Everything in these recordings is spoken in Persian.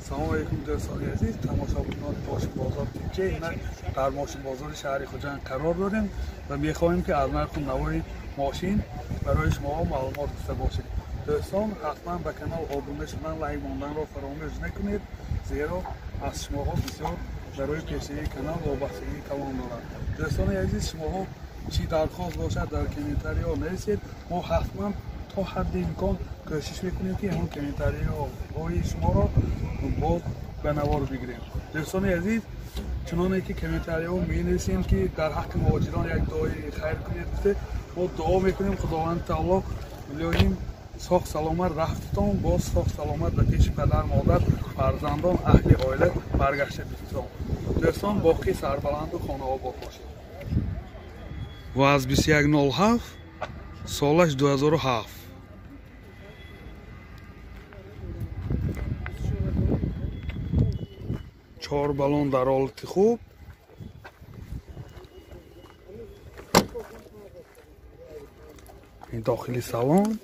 سلام علیکم دوستان عزیز، تماشاگران ماشین بازار تیکه. اینا در ماشین بازار شهر خوجند قرار داریم و می‌خواهیم که از نرخ نوای ماشین برای شما معلومات داشته باشید. دوستان حتما به کانال ابونه شدن، لایک ماندن را فراموش نکنید، زیرا از شما بسیار برای پیشگیری کانال وابستگی کلان دارد. دوستان عزیز، شما چی درخواست باشد در کامنتاری ها نویسید. ما حتما تا حد امکان کوشش میکنیم که همون کامنتاری های شما را باز به نوار بگیریم. دوستان عزیز، چنانه که کامنتاری ها می نویسیم که در حق مهاجران یک دعای خیر کنید، ما دعا میکنیم خداوند تعالی میلیونیم ساخت سلامت رفتتان، باز ساخت سلامت به پیش پدر مادر فرزندان اهل عائله برگشته بیفتان. دوستان باقی سربلند و خانه آباد باشید. و از 2107 سالش 2007 4 بالون در حالت خوب. این داخلی سالن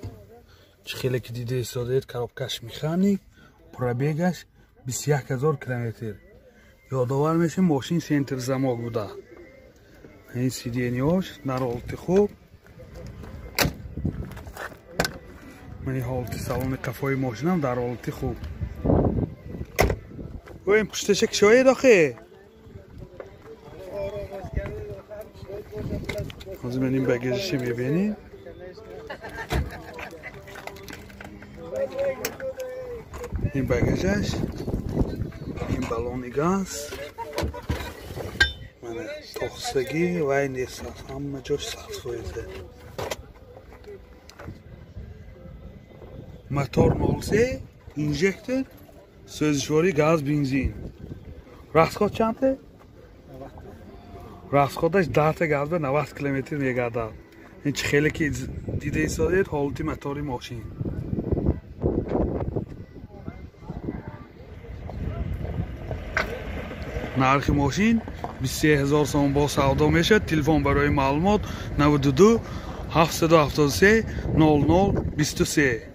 چه خیلی که دیده ایستادید، коробкаш механик، пробегаш 21000 км. یادآور میشه ماشین سنتر замок بوده. این سیدینیاش در حالت خوب. من این حالت سالن قفای ماشینم در حالت خوب. و این پشتش کشایی داخل از من این بگیجش میبینیم. این بگیجش، این بالون گاز، من تخصگی و این نیست همه جاش سخت بایده. موتور 03 اینژکتر سوزشواری گاز بنزین. راسخود چنده؟ راسخودش 10 تا گاز به 90 کیلومتر میگرده. این چه خیلی که دیده ایستادید حالت موتور ماشین. نرخ ماشین 23000 سوم با سودا میشه. تلفن برای معلومات 92 773 00 23.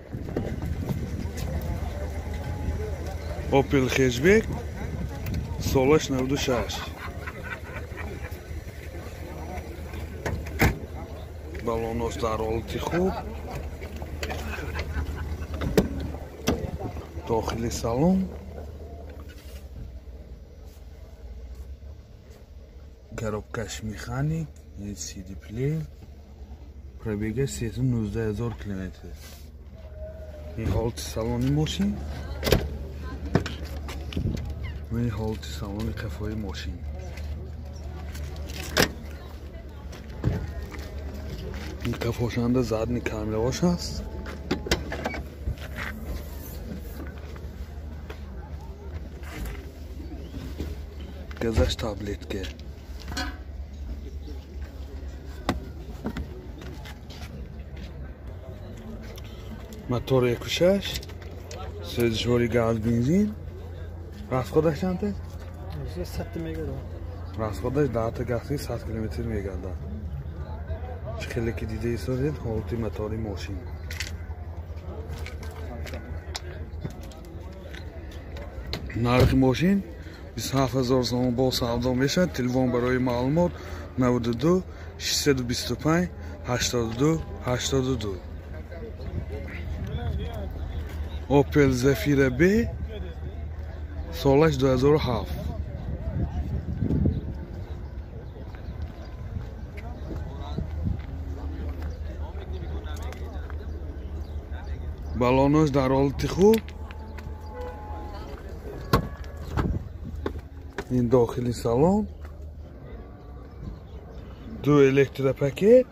اوپل خیشبک سالش 96. بالوناش در حالت خوب. داخلی سالن коробкаш механик, CD player, пробега 19000 км. این حالت سالن ماشین، این حالت سالن قفای ماشین. این قفاشنده задний камераваш هست. گزش تابلت که موتور 16 سوزشواری گاز بنزین. راسخودش چنده؟ 100 میگرده. راسخودش 10 تا گازی 100 کیلومتر میگرده. چه خیلی که دیده ایستادید حالت موتور ماشین. نرخ ماشین 27000 سوم با سودا میشه. تلفن برای معلومات 92 625 82 82. اوپل زفیر بی سالش 2007. بالوناش در حالت خوب. این داخلی سالن 2 الکتروپاکت،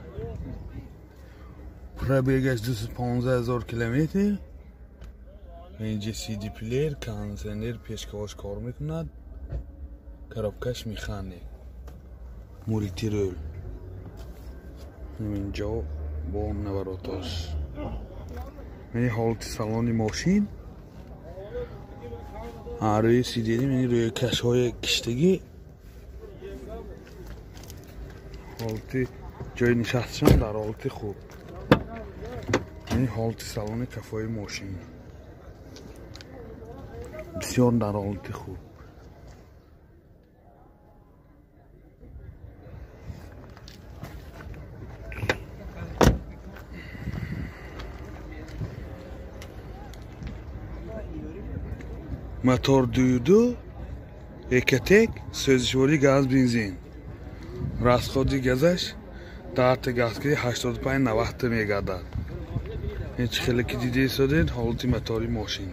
پربیگش 215000 کیلومتر. اینجا CD پلیر، کانسنر پیشکش کار میکند. коробкаш механик، مولتی رول. اینجا با نوراتاش. این حالت سالن ماشین. روی سیدینی یعنی روی کش های کشتگی. حالت جای نشستن در حالت خوب. این حالت سالن کفای ماشین. بسیار در حالت خوب. мотор 22 екатек сӯзишворӣ газ бензин. расходи газаш дарти газгирӣ 85-90 мегардад. ин чӣ хеле ки дида истодед ҳолати мотори мошин.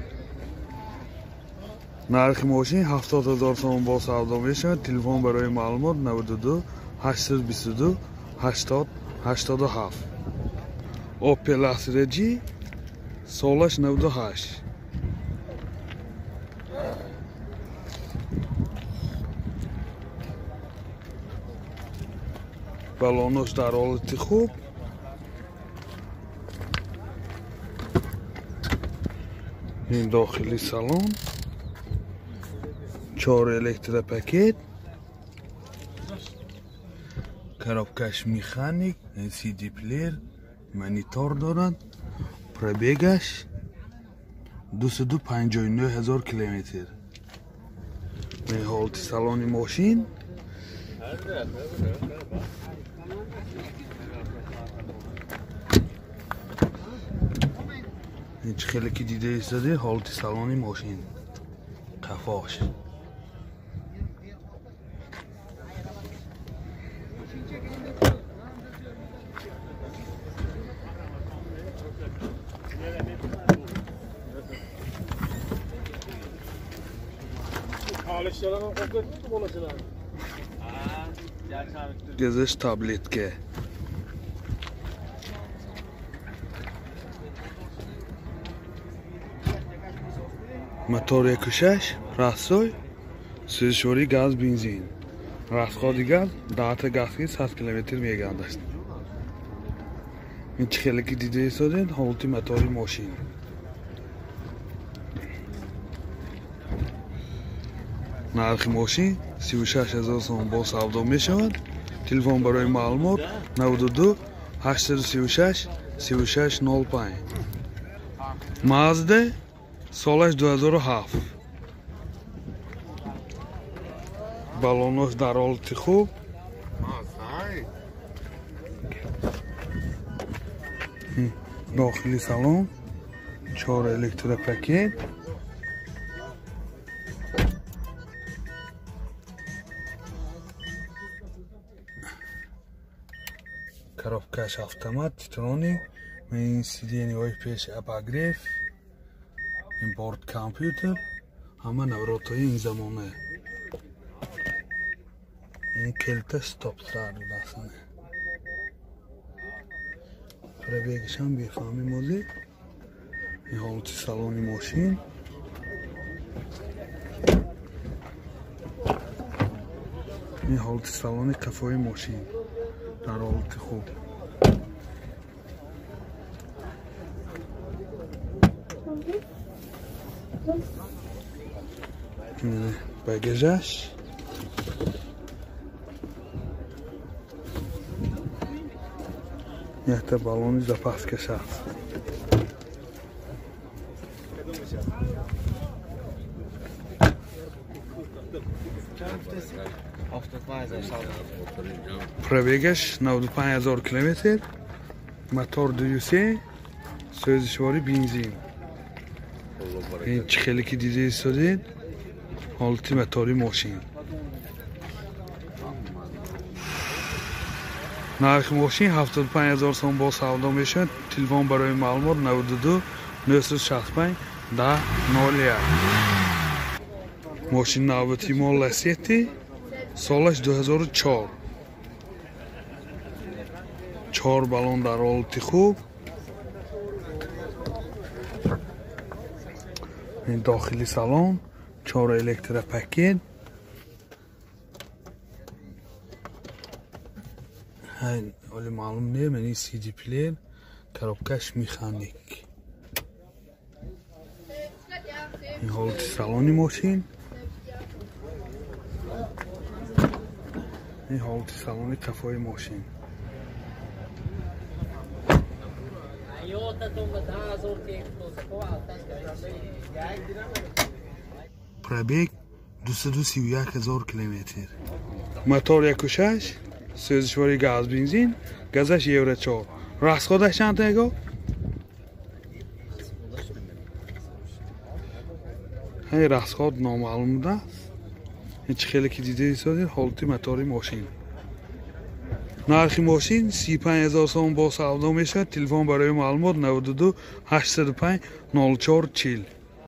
нархи мошин 70,000 сом бо савдо мешавад. телефон барои маълумот 92 822 80 87. Opel Astra G солаш 98. балонош дар ҳолати хуб. ин дохили салон. 4 электропакет. коробкаш механик, CD плеер, монитор дорад. пробегаш 259,000 километр. ин ҳолати салони мошин. ин чӣ хеле ки дида истоде ҳолати салони мошин. қафош. газаш таблетка. мотор 1.6 расой сӯзишворӣ газ бензин. расходи газ дарти газгирӣ 100 км мегардад. ин чӣ хеле ки дида истодед ҳолати мотори мошин. нархи мошин 36,000 сом бо савдо мешавад. телефон барои маълумот 92 836 3605. Mazda солаш 2007. балонош дар ҳолати хуб. дохили салон 4 электропакет. коробкаш автомат, титроник. ин сиденияҳои пеш абагреф. ин борд компютер. ҳама навротҳои ин замона. ин келта стоп стар будасане. пробегашам бефаҳми мози. ин ҳолати салони мошин. ин ҳолати салони қафои мошин дар ҳолати хуб. багажаш. якта балони запаскаш аст. пробегаш 95,000 километр. мотор 2.3 сӯзишворӣ бензин. ин чӣ хеле ки дида истодед ҳолати мотори мошин. нархи мошин 75,000 сом бо савдо мешавад. телефон барои маълумот 92 965 10 01. мошин навбати мол Lacetti солаш 2004. 4 балон дар ҳолати хуб. ин дохили салон 4 электропакет. ҳайн оли маълум не мани CD плеер. коробкаш механик. ин ҳолати салони мошин. ин ҳолати салони қафои мошин. پرابیگ 231,000 کیلومتر. موتور 1.6 سوزشواری گاز بنزین گازش یورو 4. راسخودش چند تا؟ های راسخود نامعلوم ده. هیچ خیلی که دیده سازید حالتی موتوری ماشین. نرخ ماشین 35,000 سوم با سودا میشه. تلفن برای معلومات 92 805 0440.